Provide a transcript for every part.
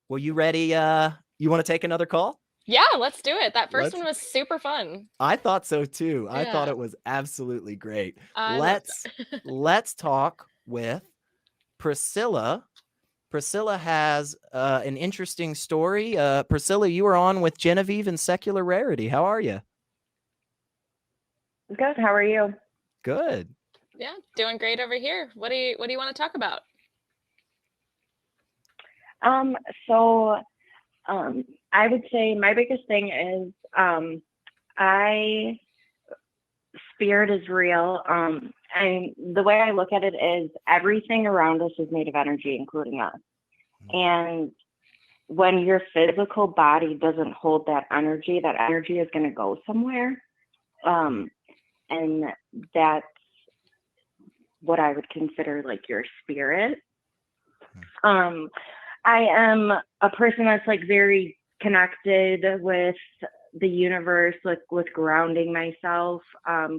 Well, you ready? You want to take another call? Yeah, let's do it. That first Let's. one was super fun. I thought so too. I thought Yeah, it was absolutely great. I loved Let's it. let's talk with Priscilla. Priscilla has an interesting story. Priscilla, you were on with Genevieve and Secular Rarity. How are you? Good. How are you? Good. Yeah, doing great over here. What do you want to talk about? Um, so I would say my biggest thing is I spirit is real. And the way I look at it is everything around us is made of energy, including us. And when your physical body doesn't hold that energy is going to go somewhere. And that's what I would consider like your spirit. I am a person that's like very connected with the universe, like with grounding myself,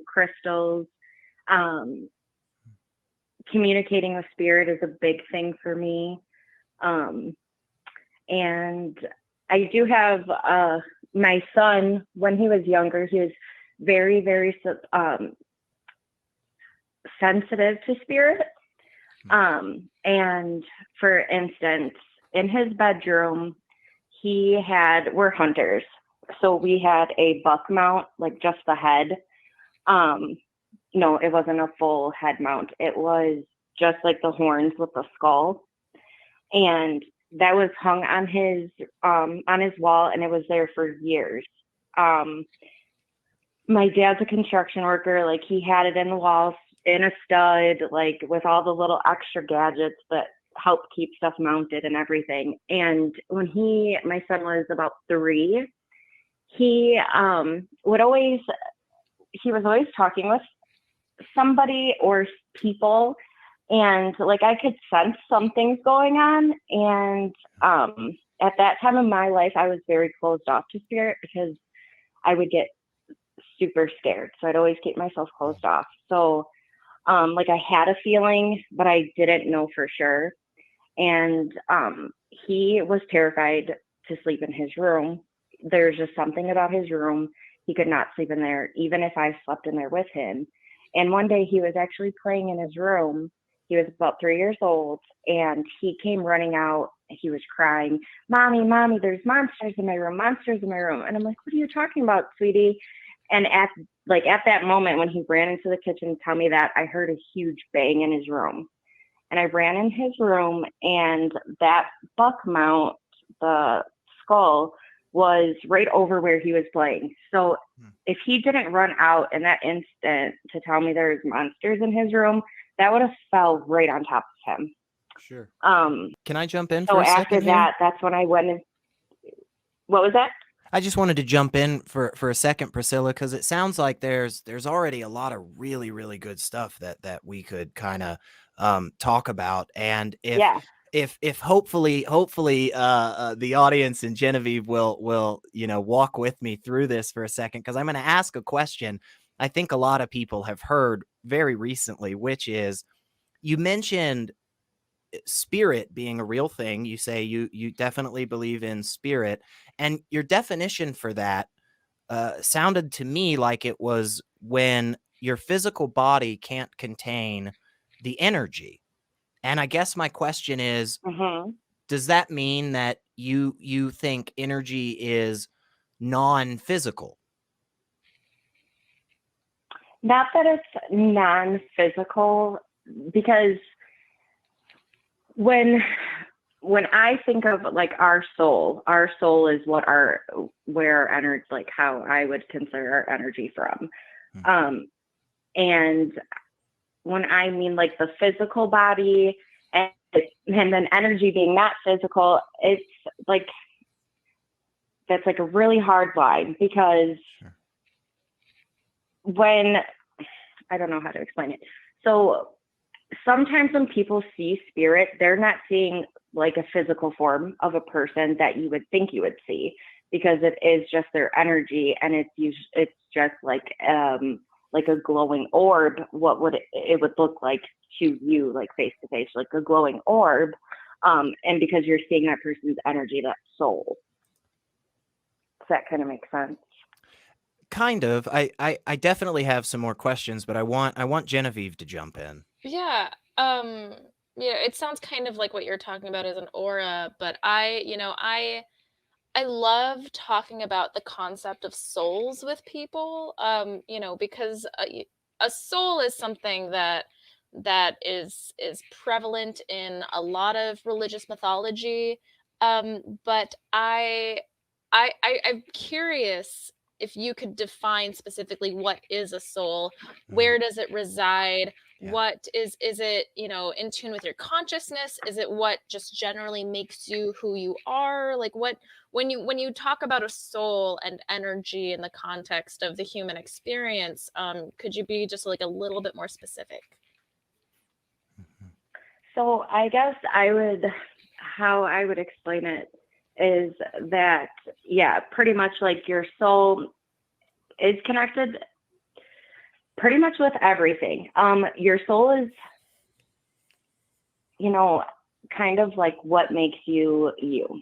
crystals, um, communicating with spirit is a big thing for me. Um, and I do have my son, when he was younger, he was very, very sensitive to spirit. And for instance, in his bedroom, we're hunters. So we had a buck mount, like just the head. No, it wasn't a full head mount. It was just like the horns with the skull. And that was hung on his wall, and it was there for years. My dad's a construction worker, like he had it in the walls in a stud, like with all the little extra gadgets that help keep stuff mounted and everything. And when my son was about 3, he was always talking with somebody or people, and like I could sense something's going on. And at that time of my life, I was very closed off to spirit because I would get super scared. So I'd always keep myself closed off. So like I had a feeling, but I didn't know for sure. And he was terrified to sleep in his room. There's just something about his room. He could not sleep in there, even if I slept in there with him. And one day he was actually playing in his room. He was about 3 years old, and he came running out. He was crying, "Mommy, Mommy, there's monsters in my room, monsters in my room." And I'm like, "What are you talking about, sweetie?" And at that moment, when he ran into the kitchen to tell me that, I heard a huge bang in his room. And I ran in his room, and that buck mount, the skull, was right over where he was playing. So if he didn't run out in that instant to tell me there's monsters in his room, that would have fell right on top of him. Sure. Um, Can I jump in so for a after second here? that, that's when I went in. What was that? I just wanted to jump in for a second, Priscilla, because it sounds like there's already a lot of really, really good stuff that we could kind of talk about. And Yeah. if hopefully the audience and Genevieve will walk with me through this for a second, because I'm going to ask a question I think a lot of people have heard very recently, which is, you mentioned spirit being a real thing. You say you definitely believe in spirit, and your definition for that sounded to me like it was when your physical body can't contain the energy. And I guess my question is, does that mean that you think energy is non-physical? Not that it's non-physical, because when I think of like our soul is where our energy, like how I would consider our energy from. And when I mean like the physical body and then energy being not physical, it's like, that's like a really hard line, because I don't know how to explain it. So sometimes when people see spirit, they're not seeing like a physical form of a person that you would think you would see, because it is just their energy, and it's just like a glowing orb. What would it would look like to you, like face to face, like a glowing orb. And because you're seeing that person's energy, that soul. Does that kind of make sense? Kind of. I definitely have some more questions, but I want Genevieve to jump in. Yeah. It sounds kind of like what you're talking about as an aura, but I love talking about the concept of souls with people. Because a soul is something that is prevalent in a lot of religious mythology. But I'm curious if you could define specifically what is a soul, where does it reside? Yeah. What is it, in tune with your consciousness? Is it what just generally makes you who you are? Like when you talk about a soul and energy in the context of the human experience, could you be just like a little bit more specific? So I guess how I would explain it is that, yeah, pretty much like your soul is connected pretty much with everything. Your soul is, kind of like what makes you you.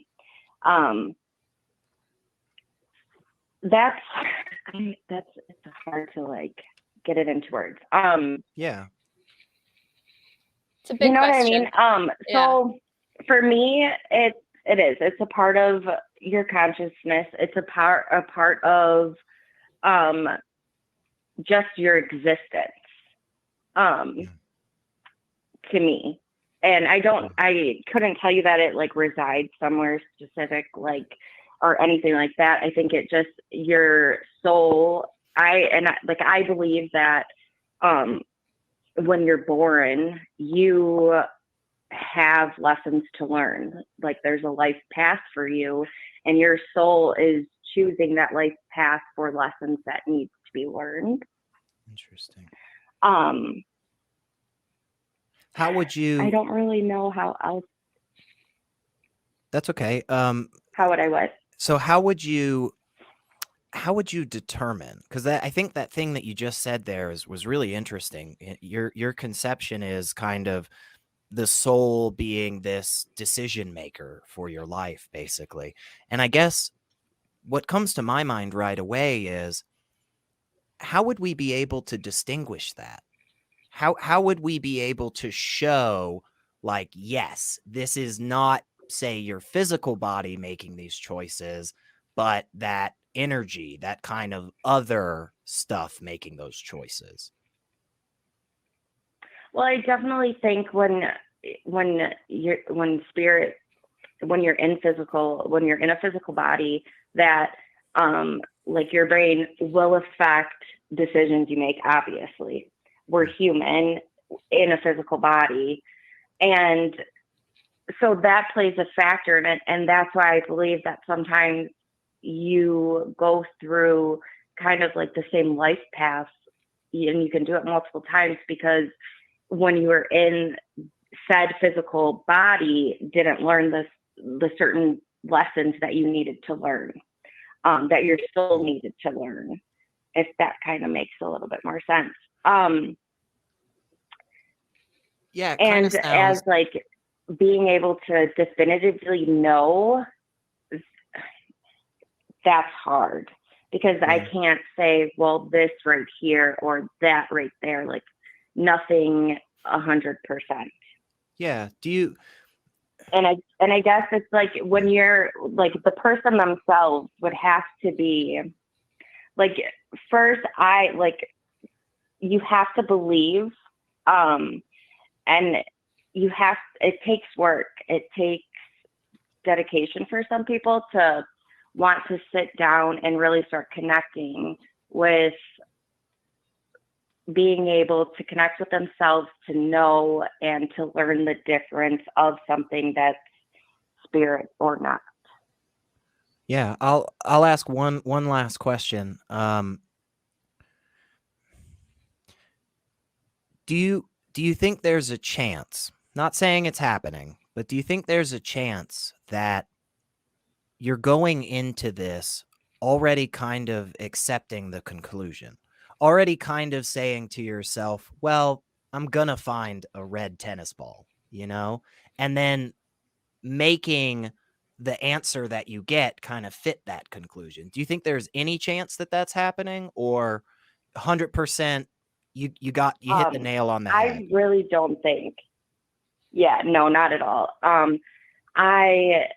It's hard to like get it into words. Yeah. It's a big you know question. what I mean? So for me, it is. It's a part of your consciousness. It's a part of just your existence. To me. And I couldn't tell you that it like resides somewhere specific, like, or anything like that. I think it just, your soul, I believe that when you're born, you have lessons to learn. Like there's a life path for you, and your soul is choosing that life path for lessons that needs to be learned. Interesting. How would you? I don't really know how else. That's okay. How would I what? So how would you determine? Because I think that thing that you just said there was really interesting. Your conception is kind of the soul being this decision maker for your life, basically. And I guess what comes to my mind right away is, how would we be able to distinguish that? How would we be able to show, like, yes, this is not, say, your physical body making these choices, but that energy, that kind of other stuff making those choices? Well, I definitely think when you're in a physical body, that like your brain will affect decisions you make. Obviously, we're human in a physical body, and so that plays a factor in it. And that's why I believe that sometimes you go through kind of like the same life path, and you can do it multiple times, because when you were in said physical body, didn't learn the certain lessons that you needed to learn, that your soul needed to learn, if that kind of makes a little bit more sense. Yeah, and sounds... as like being able to definitively know, that's hard, because I can't say, well, this right here or that right there, like nothing 100%. Yeah. Do you? And I guess it's like when you're like the person themselves would have to be like, first, you have to believe, and it takes work. It takes dedication for some people to want to sit down and really start connecting with, being able to connect with themselves, to know and to learn the difference of something that's spirit or not. Yeah, I'll ask one last question. Do you think there's a chance, not saying it's happening, but do you think there's a chance that you're going into this already kind of accepting the conclusion, already kind of saying to yourself, well, I'm gonna find a red tennis ball, and then making the answer that you get kind of fit that conclusion. Do you think there's any chance that that's happening, or 100% you hit the nail on the head? I really don't think. Yeah, no, not at all. I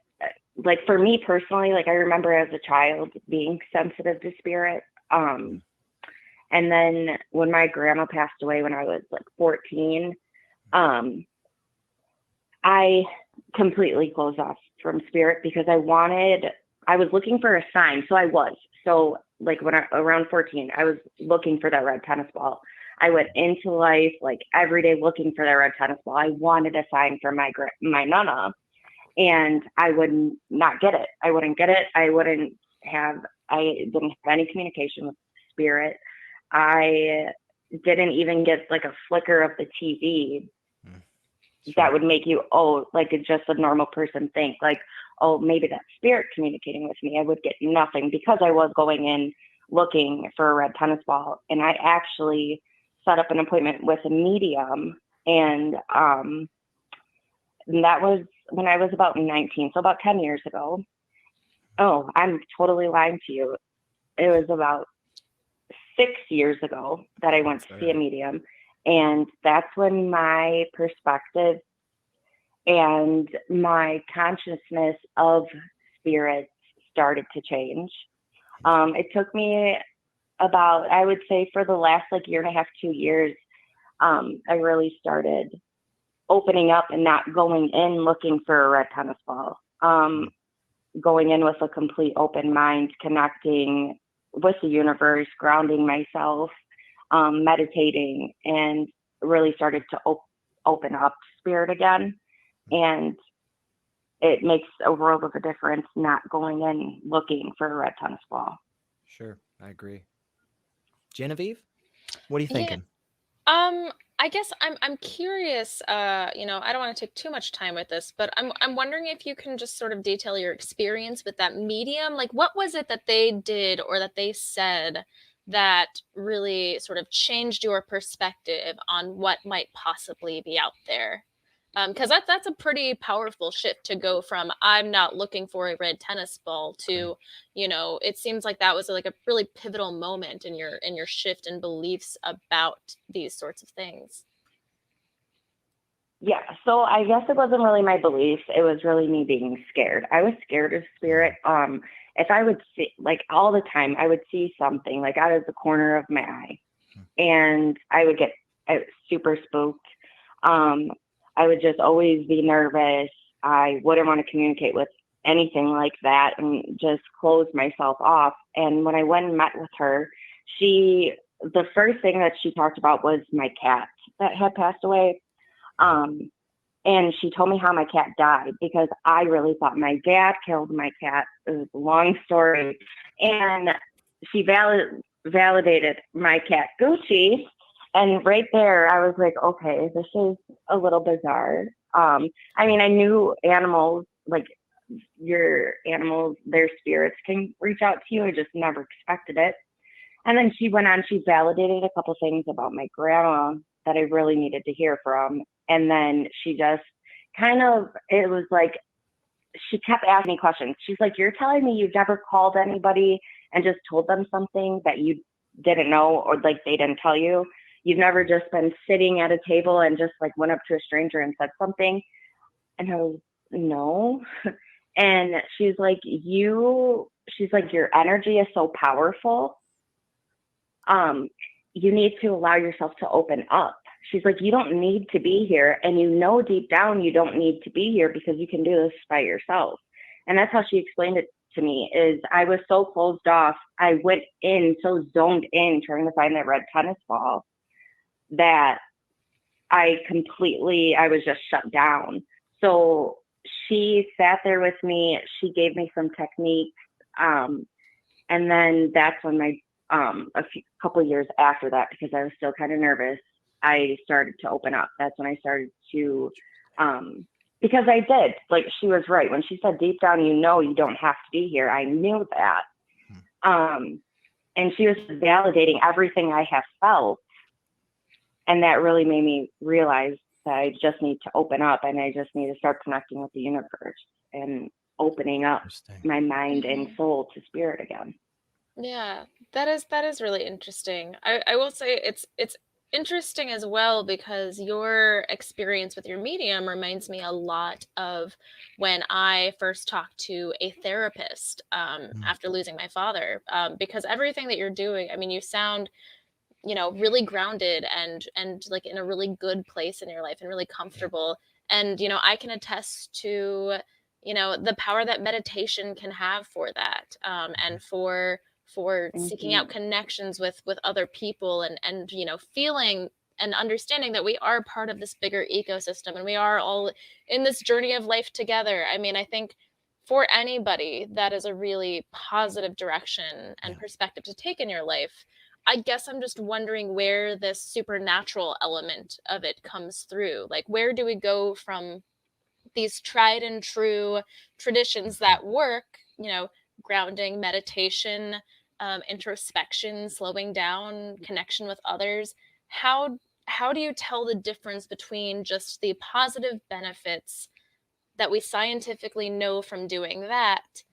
like, for me personally, like I remember as a child being sensitive to spirit. And then when my grandma passed away when I was like 14, I completely closed off from spirit because I was looking for a sign. So like around 14, I was looking for that red tennis ball. I went into life like every day looking for that red tennis ball. I wanted a sign from my nana, and I would not get it. I wouldn't get it. I didn't have any communication with spirit. I didn't even get like a flicker of the TV that would make you, like just a normal person think like, oh, maybe that's spirit communicating with me. I would get nothing because I was going in looking for a red tennis ball. And I actually set up an appointment with a medium, and that was when I was about 19, so about 10 years ago. Oh, I'm totally lying to you. It was about 6 years ago that I went to see a medium. And that's when my perspective and my consciousness of spirits started to change. It took me about, I would say for the last like year and a half, 2 years, I really started opening up and not going in looking for a red tennis ball. Going in with a complete open mind, connecting with the universe, grounding myself, meditating, and really started to open up to spirit again. And it makes a world of a difference not going in looking for a red tennis ball. Sure, I agree. Genevieve, what are you thinking? I guess I'm curious, I don't want to take too much time with this, but I'm wondering if you can just sort of detail your experience with that medium. Like, what was it that they did or that they said that really sort of changed your perspective on what might possibly be out there? Because that's a pretty powerful shift to go from I'm not looking for a red tennis ball to, it seems like that was like a really pivotal moment in your shift in beliefs about these sorts of things. Yeah, so I guess it wasn't really my beliefs. It was really me being scared. I was scared of spirit. If I would see, like all the time, I would see something like out of the corner of my eye, and I would get super spooked. I would just always be nervous. I wouldn't want to communicate with anything like that and just close myself off. And when I went and met with her, the first thing that she talked about was my cat that had passed away. And she told me how my cat died because I really thought my dad killed my cat. It was a long story. And she validated my cat Gucci. And right there, I was like, okay, this is a little bizarre. I mean, I knew animals, like your animals, their spirits can reach out to you. I just never expected it. And then she went on, she validated a couple things about my grandma that I really needed to hear from. And then she just it was like, she kept asking me questions. She's like, you're telling me you've never called anybody and just told them something that you didn't know or like they didn't tell you? You've never just been sitting at a table and just like went up to a stranger and said something? And I was, no. And she's like, your energy is so powerful. You need to allow yourself to open up. She's like, you don't need to be here. And deep down, you don't need to be here because you can do this by yourself. And that's how she explained it to me, is I was so closed off. I went in so zoned in trying to find that red tennis ball that I was just shut down. So she sat there with me. She gave me some techniques. And then that's when couple of years after that, because I was still kind of nervous, I started to open up. That's when I started to, because I did, like she was right. When she said deep down, you don't have to be here. I knew that. And she was validating everything I have felt. And that really made me realize that I just need to open up, and I just need to start connecting with the universe and opening up my mind and soul to spirit again. Yeah, that is really interesting. I will say it's interesting as well, because your experience with your medium reminds me a lot of when I first talked to a therapist after losing my father, because everything that you're doing, I mean, you sound, you know, really grounded and like in a really good place in your life and really comfortable. And, you know, I can attest to, you know, the power that meditation can have for that, and for seeking out connections with other people, and you know, feeling and understanding that we are part of this bigger ecosystem and we are all in this journey of life together. I mean, I think for anybody, that is a really positive direction and perspective to take in your life. I guess I'm just wondering where this supernatural element of it comes through. Like, where do we go from these tried and true traditions that work, you know, grounding, meditation, introspection, slowing down, connection with others? How do you tell the difference between just the positive benefits that we scientifically know from doing that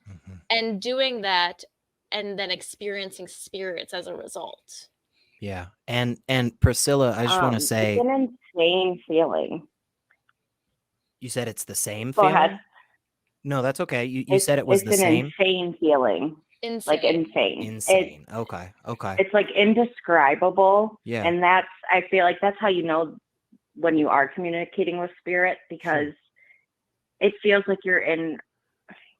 and doing that and then experiencing spirits as a result? Yeah. And Priscilla, I just want to say, it's an insane feeling. you said it's the same Go feeling? ahead. No, that's okay. You said it was the It's same? an insane feeling. Insane. Like insane. Insane. Okay. It's like indescribable. Yeah. And I feel like that's how you know when you are communicating with spirit, because it feels like you're in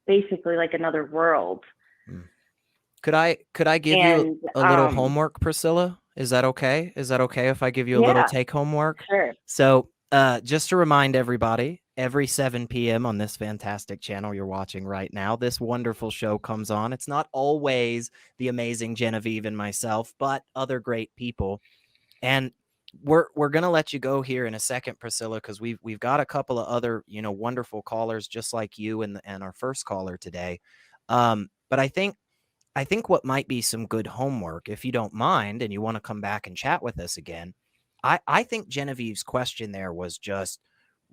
basically like another world. Could I give you a little homework, Priscilla? Is that okay? Is that okay if I give you a little take home work? Sure. So just to remind everybody, every 7 p.m. on this fantastic channel you're watching right now, this wonderful show comes on. It's not always the amazing Genevieve and myself, but other great people. And we're gonna let you go here in a second, Priscilla, because we've got a couple of other, you know, wonderful callers just like you and our first caller today. But I think what might be some good homework, if you don't mind, and you want to come back and chat with us again, I think Genevieve's question there was just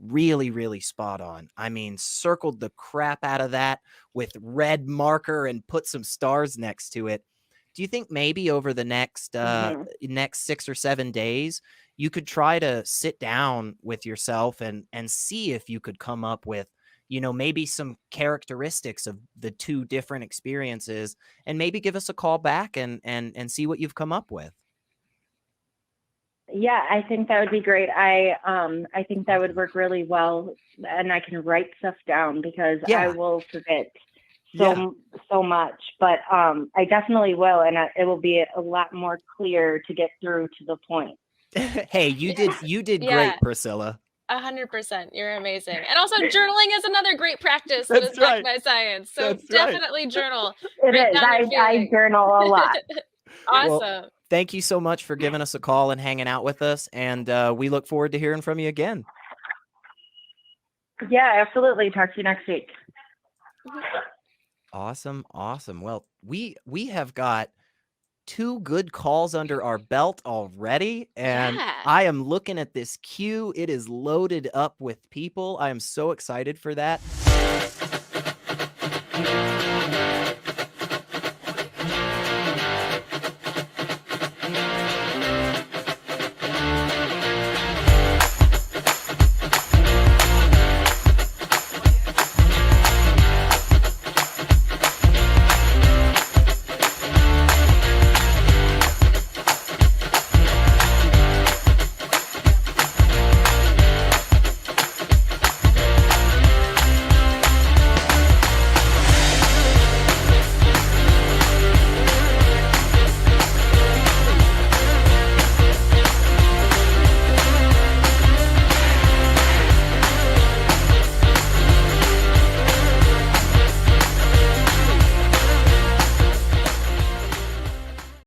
really, really spot on. I mean, circled the crap out of that with red marker and put some stars next to it. Do you think maybe over the next 6 or 7 days, you could try to sit down with yourself and see if you could come up with, you know, maybe some characteristics of the two different experiences, and maybe give us a call back and see what you've come up with? Yeah, I think that would be great. I think that would work really well, and I can write stuff down because I will forget so much. But I definitely will, and it will be a lot more clear to get through to the point. Hey, you did great, Priscilla. 100%. You're amazing. And also, journaling is another great practice that is backed by science. So definitely journal. It is. I journal a lot. Awesome. Well, thank you so much for giving us a call and hanging out with us. And we look forward to hearing from you again. Yeah, absolutely. Talk to you next week. Awesome. Well, we have got 2 good calls under our belt already, and I am looking at this queue. It is loaded up with people. I am so excited for that.